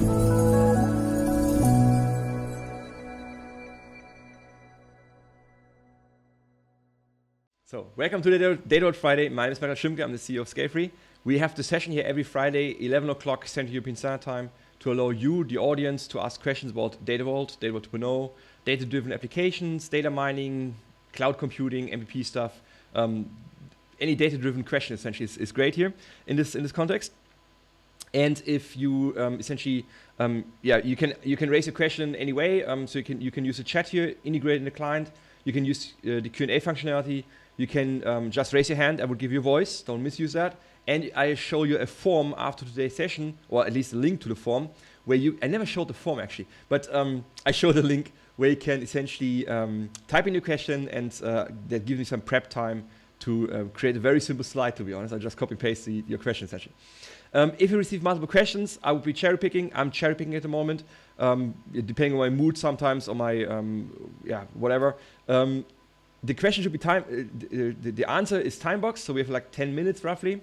So, welcome to the Data Vault Friday. My name is Michael Olschimke. I'm the CEO of Scalefree. We have the session here every Friday, 11 o'clock Central European Standard Time, to allow you, the audience, to ask questions about Data Vault 2.0, data-driven applications, data mining, cloud computing, MVP stuff. Any data-driven question essentially is great here in this context. And if you essentially, you can raise a question anyway. So you can use the chat here, integrate in the client. You can use the Q&A functionality. You can just raise your hand. I will give you a voice. Don't misuse that. And I show you a form after today's session, or at least a link to the form, where I never showed the form actually, but I showed a link where you can essentially type in your question, and that gives me some prep time to create a very simple slide, to be honest. I just copy paste your question essentially. If you receive multiple questions, I will be cherry picking. I'm cherry picking at the moment, depending on my mood sometimes, or my, whatever. The question should be the answer is time boxed, so we have like 10 minutes roughly.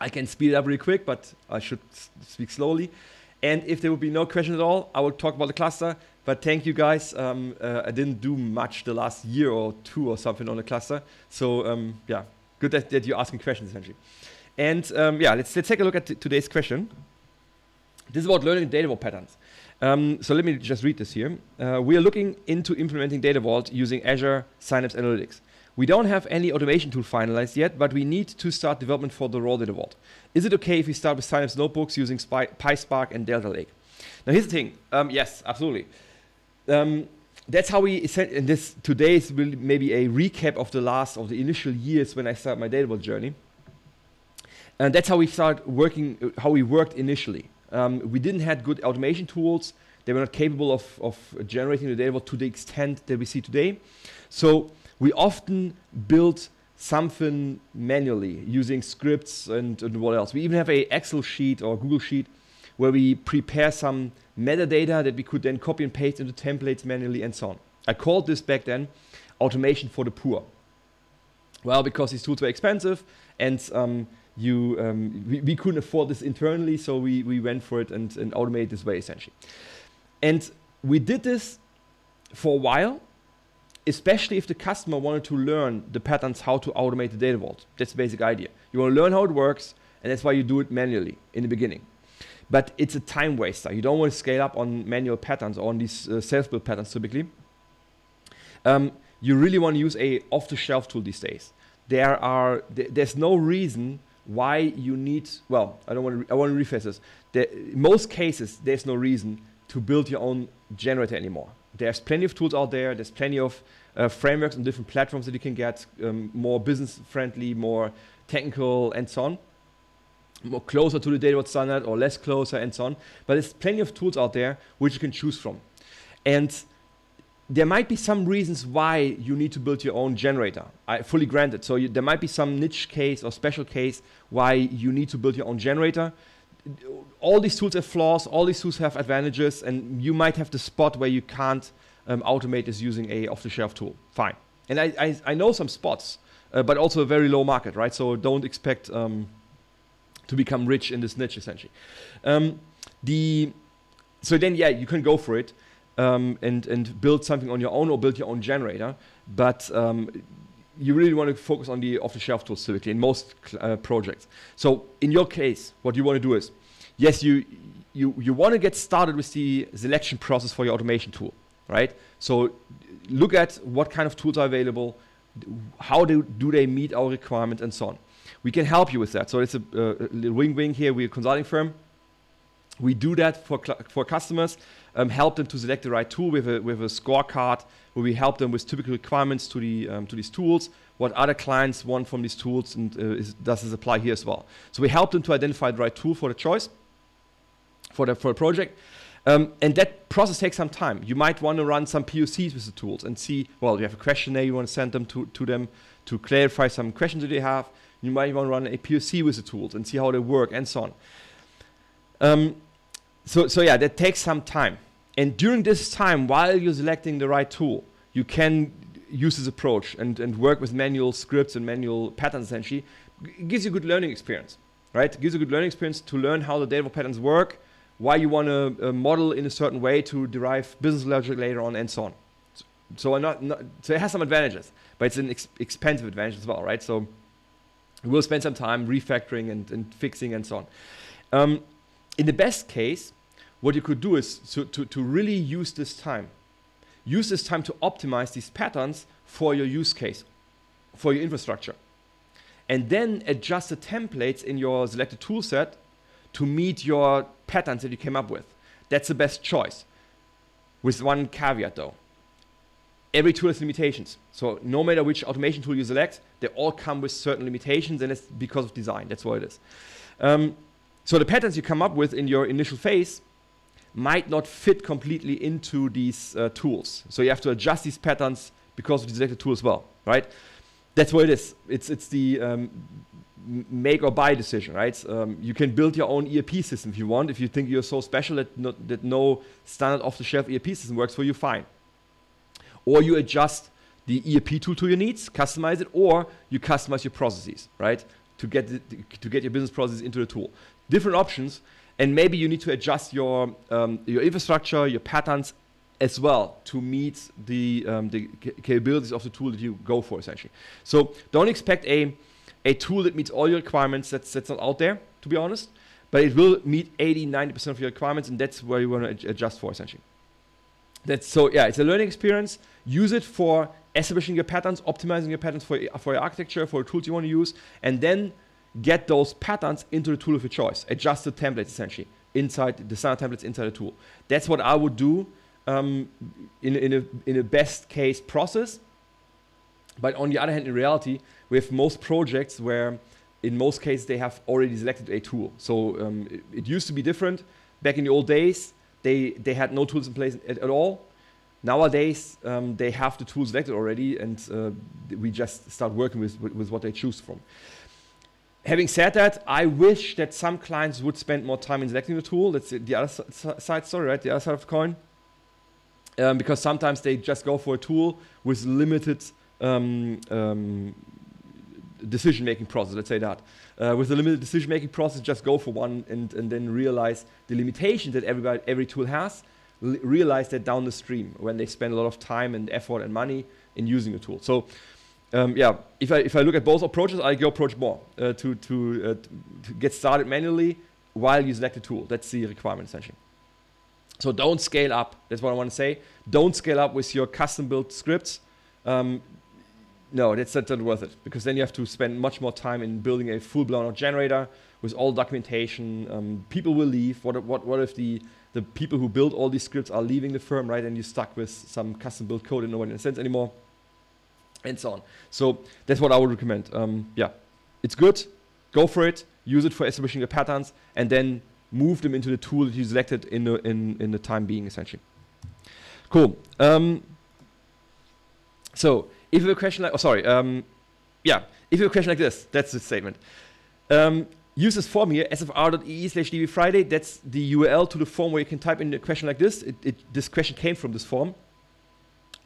I can speed it up really quick, but I should speak slowly. And if there will be no question at all, I will talk about the cluster. But thank you guys. I didn't do much the last year or two or something on the cluster. So good that you're asking questions essentially. And let's take a look at today's question. This is about learning data vault patterns. So let me just read this here. We are looking into implementing Data Vault using Azure Synapse Analytics. We don't have any automation tool finalized yet, but we need to start development for the raw Data Vault. Is it okay if we start with Synapse Notebooks using PySpark and Delta Lake? Now here's the thing. Yes, absolutely. That's how we, and this today is really maybe a recap of the initial years when I started my Data Vault journey. And that's how we started working, how we worked initially. We didn't have good automation tools. They were not capable of generating the data vault to the extent that we see today. So we often build something manually using scripts and what else. We even have an Excel sheet or Google sheet where we prepare some metadata that we could then copy and paste into templates manually and so on. I called this back then automation for the poor. Well, because these tools were expensive and we couldn't afford this internally, so we went for it and automated this way essentially. And we did this for a while, especially if the customer wanted to learn the patterns how to automate the data vault. That's the basic idea. You want to learn how it works, and that's why you do it manually in the beginning. But it's a time waster. You don't want to scale up on manual patterns or on these self-built patterns typically. You really want to use a off-the-shelf tool these days. There's no reason why you need, well, I want to rephrase this. In most cases, there's no reason to build your own generator anymore. There's plenty of tools out there. There's plenty of frameworks on different platforms that you can get, more business-friendly, more technical, and so on. More closer to the data vault standard or less closer, and so on. But there's plenty of tools out there which you can choose from. And there might be some reasons why you need to build your own generator. I fully grant it. So there might be some niche case or special case why you need to build your own generator. All these tools have flaws, all these tools have advantages, and you might have the spot where you can't automate this using a off-the-shelf tool. Fine. And I know some spots, but also a very low market, right? So don't expect to become rich in this niche essentially. So then, yeah, you can go for it. And build something on your own or build your own generator, but you really want to focus on the off-the-shelf tools typically in most projects. So in your case, what you want to do is, yes, you want to get started with the selection process for your automation tool, right? So look at what kind of tools are available, how do they meet our requirement, and so on. We can help you with that. So it's a little wing here. We're a consulting firm. We do that for customers, help them to select the right tool with a scorecard where we help them with typical requirements to these tools, what other clients want from these tools, and does this apply here as well. So we help them to identify the right tool for the choice, for the project. And that process takes some time. You might want to run some POCs with the tools and see, well, you have a questionnaire you want to send them to them to clarify some questions that they have. You might want to run a POC with the tools and see how they work and so on. So yeah, that takes some time. And during this time, while you're selecting the right tool, you can use this approach and work with manual scripts and manual patterns essentially. It gives you a good learning experience, right? It gives you a good learning experience to learn how the data patterns work, why you want to model in a certain way to derive business logic later on, and so on. So it has some advantages, but it's an expensive advantage as well, right? So we'll spend some time refactoring and fixing and so on. In the best case, what you could do is to really use this time to optimize these patterns for your use case, for your infrastructure, and then adjust the templates in your selected tool set to meet your patterns that you came up with. That's the best choice, with one caveat though. Every tool has limitations. So no matter which automation tool you select, they all come with certain limitations, and it's because of design. That's what it is. So the patterns you come up with in your initial phase might not fit completely into these tools. So you have to adjust these patterns because of the selected tool as well, right? That's what it is. It's the make or buy decision, right? You can build your own ERP system if you want. If you think you're so special that no standard off-the-shelf ERP system works for you, fine. Or you adjust the ERP tool to your needs, customize it, or you customize your processes, right? To get your business processes into the tool. Different options, and maybe you need to adjust your infrastructure, your patterns as well to meet the capabilities of the tool that you go for, essentially. So don't expect a tool that meets all your requirements. That's not out there, to be honest, but it will meet 80-90% of your requirements, and that's where you want to adjust for, essentially. It's a learning experience. Use it for establishing your patterns, optimizing your patterns for your architecture, for the tools you want to use, and then get those patterns into the tool of your choice. Adjust the templates, essentially, inside the standard templates inside the tool. That's what I would do in a best case process. But on the other hand, in reality, we have most projects where in most cases they have already selected a tool. So it used to be different. Back in the old days, they had no tools in place at all. Nowadays, they have the tools selected already, and we just start working with what they choose from. Having said that, I wish that some clients would spend more time in selecting the tool. That's the other side story, right? The other side of the coin. Because sometimes they just go for a tool with limited decision-making process, let's say that. With a limited decision-making process, just go for one and then realize the limitations that every tool has, realize that down the stream when they spend a lot of time and effort and money in using the tool. So if I look at both approaches, I go approach more to get started manually while you select a tool. That's the requirement, essentially. So don't scale up. That's what I want to say. Don't scale up with your custom-built scripts. No, that's not worth it, because then you have to spend much more time in building a full-blown generator with all documentation. People will leave. What if the people who build all these scripts are leaving the firm, right? And you're stuck with some custom-built code and nobody understands anymore, and so on. So that's what I would recommend. It's good. Go for it. Use it for establishing your patterns, and then move them into the tool that you selected in the time being, essentially. Cool. So if you have a question like, if you have a question like this, that's the statement. Use this form here, sfr.ee/dbfriday. That's the URL to the form where you can type in a question like this. This question came from this form.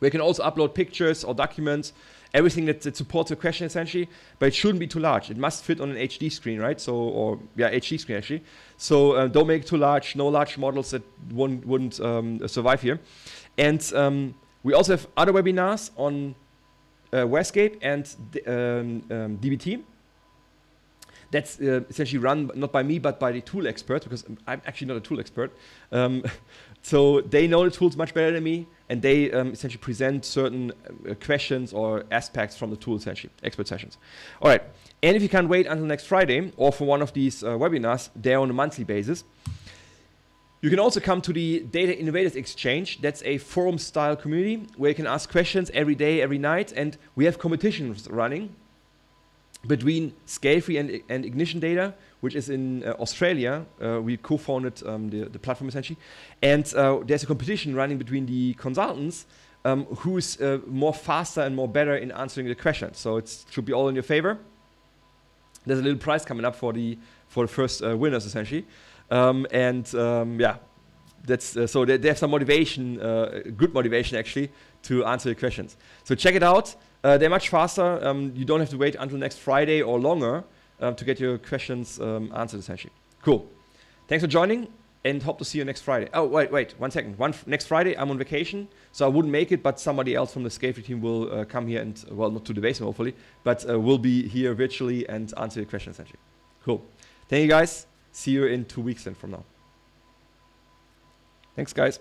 We can also upload pictures or documents, everything that supports a question, essentially, but it shouldn't be too large. It must fit on an HD screen, right? So, HD screen, actually. So don't make it too large. No large models that wouldn't survive here. And we also have other webinars on Warescape and DBT. That's essentially run not by me, but by the tool expert, because I'm actually not a tool expert. So they know the tools much better than me, and they essentially present certain questions or aspects from the tool, essentially, expert sessions. All right, and if you can't wait until next Friday, or for one of these webinars, they're on a monthly basis, you can also come to the Data Innovators Exchange. That's a forum-style community where you can ask questions every day, every night, and we have competitions running between Scalefree and Ignition Data, which is in Australia. We co-founded the platform, essentially. And there's a competition running between the consultants who's more faster and more better in answering the questions. So it should be all in your favor. There's a little prize coming up for the first winners, essentially. That's so they have some motivation, good motivation, actually, to answer your questions. So check it out. They're much faster. You don't have to wait until next Friday or longer to get your questions answered, essentially. Cool. Thanks for joining. and hope to see you next Friday. Oh, wait, 1 second. Next Friday, I'm on vacation, so I wouldn't make it, but somebody else from the Scalefree team will come here and, well, not to the basement, hopefully, but will be here virtually and answer your questions, essentially. Cool. Thank you, guys. See you in 2 weeks then from now. Thanks, guys.